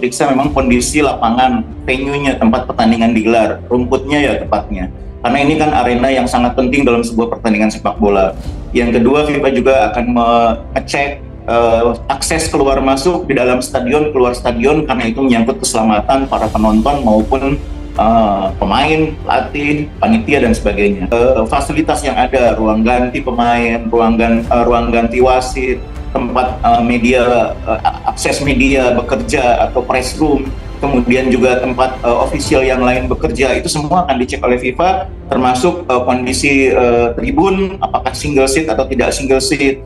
periksa memang kondisi lapangan, venue-nya, tempat pertandingan digelar, rumputnya ya tepatnya. Karena ini kan arena yang sangat penting dalam sebuah pertandingan sepak bola. Yang kedua, FIFA juga akan mengecek akses keluar masuk di dalam stadion, keluar stadion, karena itu menyangkut keselamatan para penonton maupun pemain, pelatih, panitia dan sebagainya. Fasilitas yang ada, ruang ganti pemain, ruang ganti wasit, tempat media, akses media bekerja atau press room, kemudian juga tempat official yang lain bekerja, itu semua akan dicek oleh FIFA, termasuk kondisi tribun, apakah single seat atau tidak single seat.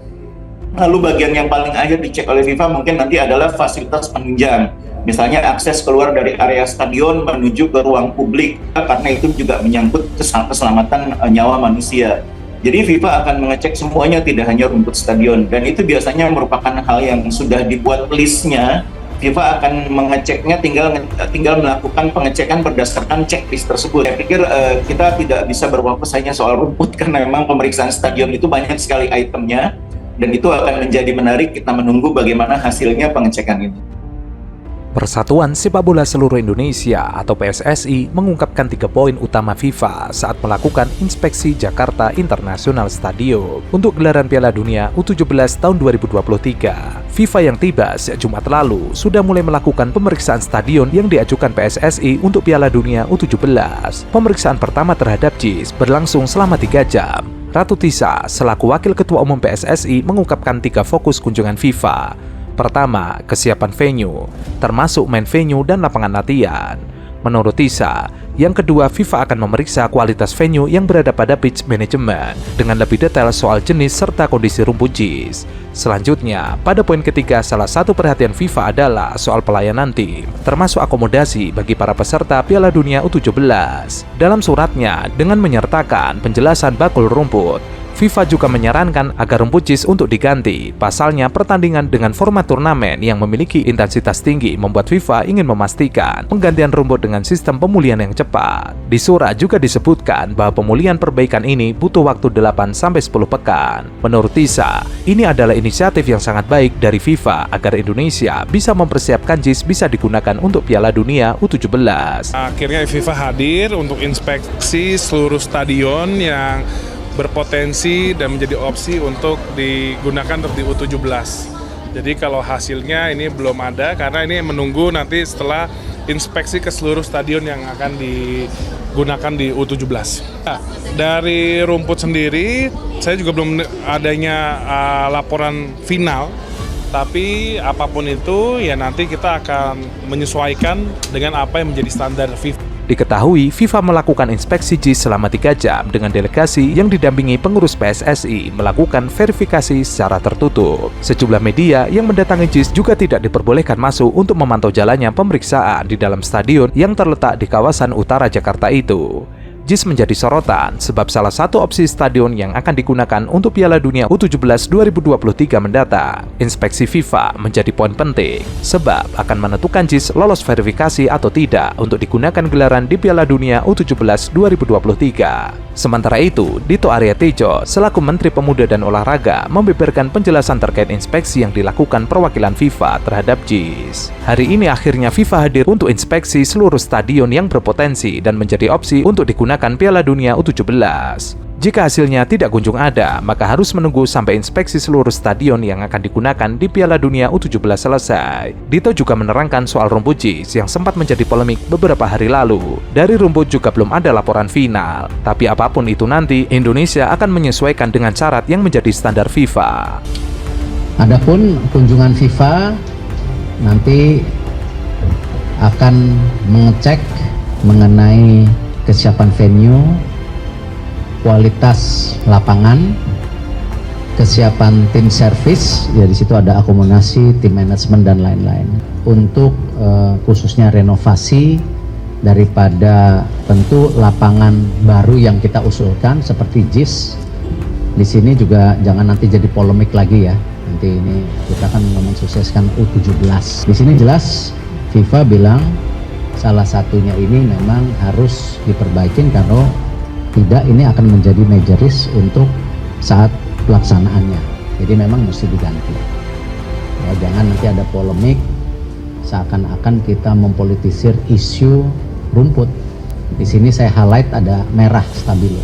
Lalu bagian yang paling akhir dicek oleh FIFA mungkin nanti adalah fasilitas penunjang. Misalnya akses keluar dari area stadion menuju ke ruang publik, karena itu juga menyangkut keselamatan nyawa manusia. Jadi FIFA akan mengecek semuanya, tidak hanya rumput stadion, dan itu biasanya merupakan hal yang sudah dibuat listnya. FIFA akan mengeceknya, tinggal melakukan pengecekan berdasarkan checklist tersebut. Saya pikir kita tidak bisa berfokus hanya soal rumput, karena memang pemeriksaan stadion itu banyak sekali itemnya, dan itu akan menjadi menarik kita menunggu bagaimana hasilnya pengecekan itu. Persatuan Sepak Bola Seluruh Indonesia atau PSSI mengungkapkan 3 poin utama FIFA saat melakukan inspeksi Jakarta International Stadium untuk gelaran Piala Dunia U17 tahun 2023. FIFA yang tiba sejak Jumat lalu sudah mulai melakukan pemeriksaan stadion yang diajukan PSSI untuk Piala Dunia U17. Pemeriksaan pertama terhadap JIS berlangsung selama 3 jam. Ratu Tisa, selaku Wakil Ketua Umum PSSI, mengungkapkan 3 fokus kunjungan FIFA. Pertama, kesiapan venue, termasuk main venue dan lapangan latihan. Menurut Tisa, yang kedua, FIFA akan memeriksa kualitas venue yang berada pada pitch management dengan lebih detail soal jenis serta kondisi rumput JIS. Selanjutnya, pada poin ketiga, salah satu perhatian FIFA adalah soal pelayanan tim, termasuk akomodasi bagi para peserta Piala Dunia U17. Dalam suratnya, dengan menyertakan penjelasan bakul rumput, FIFA juga menyarankan agar rumput JIS untuk diganti. Pasalnya, pertandingan dengan format turnamen yang memiliki intensitas tinggi membuat FIFA ingin memastikan penggantian rumput dengan sistem pemulihan yang cepat. Di surat juga disebutkan bahwa pemulihan perbaikan ini butuh waktu 8-10 pekan. Menurut Tisa, ini adalah inisiatif yang sangat baik dari FIFA agar Indonesia bisa mempersiapkan JIS bisa digunakan untuk Piala Dunia U17. Akhirnya FIFA hadir untuk inspeksi seluruh stadion yang berpotensi dan menjadi opsi untuk digunakan untuk di U17. Jadi kalau hasilnya ini belum ada, karena ini menunggu nanti setelah inspeksi ke seluruh stadion yang akan digunakan di U17. Nah, dari rumput sendiri, saya juga belum adanya laporan final, tapi apapun itu ya nanti kita akan menyesuaikan dengan apa yang menjadi standar FIFA. Diketahui, FIFA melakukan inspeksi JIS selama 3 jam dengan delegasi yang didampingi pengurus PSSI melakukan verifikasi secara tertutup. Sejumlah media yang mendatangi JIS juga tidak diperbolehkan masuk untuk memantau jalannya pemeriksaan di dalam stadion yang terletak di kawasan utara Jakarta itu. JIS menjadi sorotan sebab salah satu opsi stadion yang akan digunakan untuk Piala Dunia U17 2023 mendatang. Inspeksi FIFA menjadi poin penting sebab akan menentukan JIS lolos verifikasi atau tidak untuk digunakan gelaran di Piala Dunia U17 2023. Sementara itu, Dito Arya Tejo selaku Menteri Pemuda dan Olahraga membeberkan penjelasan terkait inspeksi yang dilakukan perwakilan FIFA terhadap JIS. Hari ini akhirnya FIFA hadir untuk inspeksi seluruh stadion yang berpotensi dan menjadi opsi untuk digunakan Piala Dunia U17. Jika hasilnya tidak kunjung ada, maka harus menunggu sampai inspeksi seluruh stadion yang akan digunakan di Piala Dunia U17 selesai. Dito juga menerangkan soal rumput JIS yang sempat menjadi polemik beberapa hari lalu. Dari rumput juga belum ada laporan final, tapi apapun itu nanti, Indonesia akan menyesuaikan dengan syarat yang menjadi standar FIFA. Adapun kunjungan FIFA nanti akan mengecek mengenai kesiapan venue, kualitas lapangan, kesiapan tim servis, ya di situ ada akomodasi, tim manajemen dan lain-lain. Untuk khususnya renovasi daripada tentu lapangan baru yang kita usulkan seperti JIS, di sini juga jangan nanti jadi polemik lagi ya. Nanti ini kita akan mensukseskan U17. Di sini jelas FIFA bilang salah satunya ini memang harus diperbaikin karena tidak ini akan menjadi major risk untuk saat pelaksanaannya. Jadi memang mesti diganti. Ya, jangan nanti ada polemik seakan-akan kita mempolitisir isu rumput. Di sini saya highlight ada merah stabilo.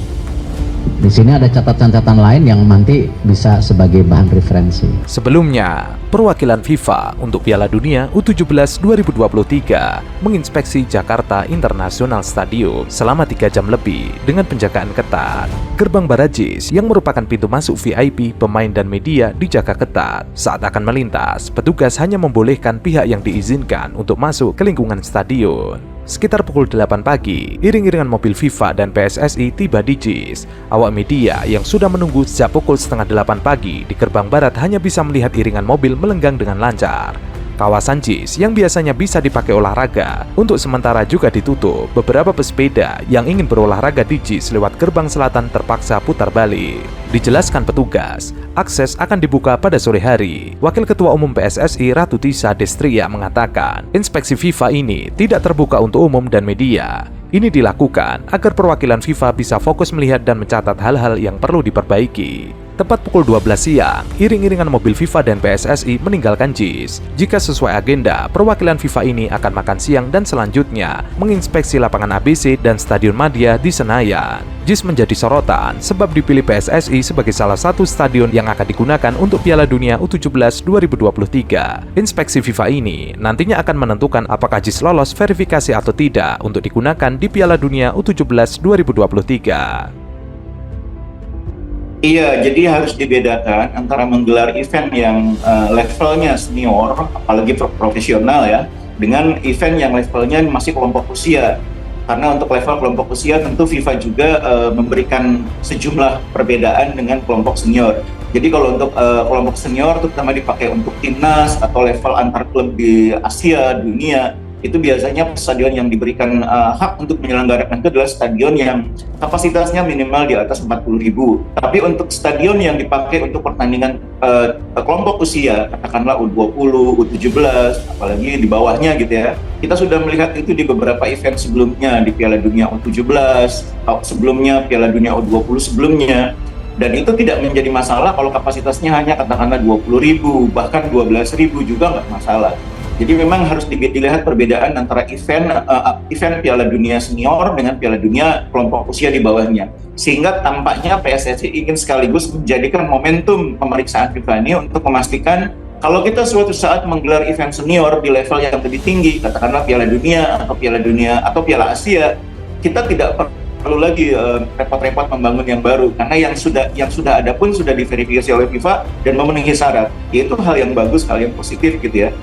Di sini ada catatan-catatan lain yang nanti bisa sebagai bahan referensi. Sebelumnya, perwakilan FIFA untuk Piala Dunia U17 2023 menginspeksi Jakarta International Stadium selama 3 jam lebih dengan penjagaan ketat. Gerbang Barajis yang merupakan pintu masuk VIP, pemain dan media dijaga ketat. Saat akan melintas, petugas hanya membolehkan pihak yang diizinkan untuk masuk ke lingkungan stadion. Sekitar pukul 8 pagi, iring-iringan mobil FIFA dan PSSI tiba di JIS. Awak media yang sudah menunggu sejak pukul setengah 8 pagi di gerbang barat hanya bisa melihat iringan mobil melenggang dengan lancar. Kawasan JIS yang biasanya bisa dipakai olahraga untuk sementara juga ditutup. Beberapa pesepeda yang ingin berolahraga di JIS lewat gerbang selatan terpaksa putar balik. Dijelaskan petugas, akses akan dibuka pada sore hari. Wakil Ketua Umum PSSI Ratu Tisa Destria mengatakan, inspeksi FIFA ini tidak terbuka untuk umum dan media. Ini dilakukan agar perwakilan FIFA bisa fokus melihat dan mencatat hal-hal yang perlu diperbaiki. Tepat pukul 12 siang, iring-iringan mobil FIFA dan PSSI meninggalkan JIS. Jika sesuai agenda, perwakilan FIFA ini akan makan siang dan selanjutnya menginspeksi lapangan ABC dan Stadion Madia di Senayan. JIS menjadi sorotan sebab dipilih PSSI sebagai salah satu stadion yang akan digunakan untuk Piala Dunia U17 2023. Inspeksi FIFA ini nantinya akan menentukan apakah JIS lolos verifikasi atau tidak untuk digunakan di Piala Dunia U17 2023. Iya, jadi harus dibedakan antara menggelar event yang levelnya senior, apalagi profesional ya, dengan event yang levelnya masih kelompok usia. Karena untuk level kelompok usia tentu FIFA juga memberikan sejumlah perbedaan dengan kelompok senior. Jadi kalau untuk kelompok senior terutama dipakai untuk timnas atau level antar klub di Asia, dunia, itu biasanya stadion yang diberikan hak untuk menyelenggarakan itu adalah stadion yang kapasitasnya minimal di atas 40.000. Tapi untuk stadion yang dipakai untuk pertandingan kelompok usia, katakanlah U20, U17, apalagi di bawahnya gitu ya, kita sudah melihat itu di beberapa event sebelumnya, di Piala Dunia U17, sebelumnya Piala Dunia U20 sebelumnya. Dan itu tidak menjadi masalah kalau kapasitasnya hanya katakanlah 20.000, bahkan 12.000 juga nggak masalah. Jadi memang harus dilihat perbedaan antara event Piala Dunia senior dengan Piala Dunia kelompok usia di bawahnya. Sehingga tampaknya PSSI ingin sekaligus menjadikan momentum pemeriksaan FIFA ini untuk memastikan kalau kita suatu saat menggelar event senior di level yang lebih tinggi, katakanlah Piala Dunia atau Piala Asia, kita tidak perlu lagi repot-repot membangun yang baru, karena yang sudah ada pun sudah diverifikasi oleh FIFA dan memenuhi syarat. Itu hal yang bagus, hal yang positif gitu ya.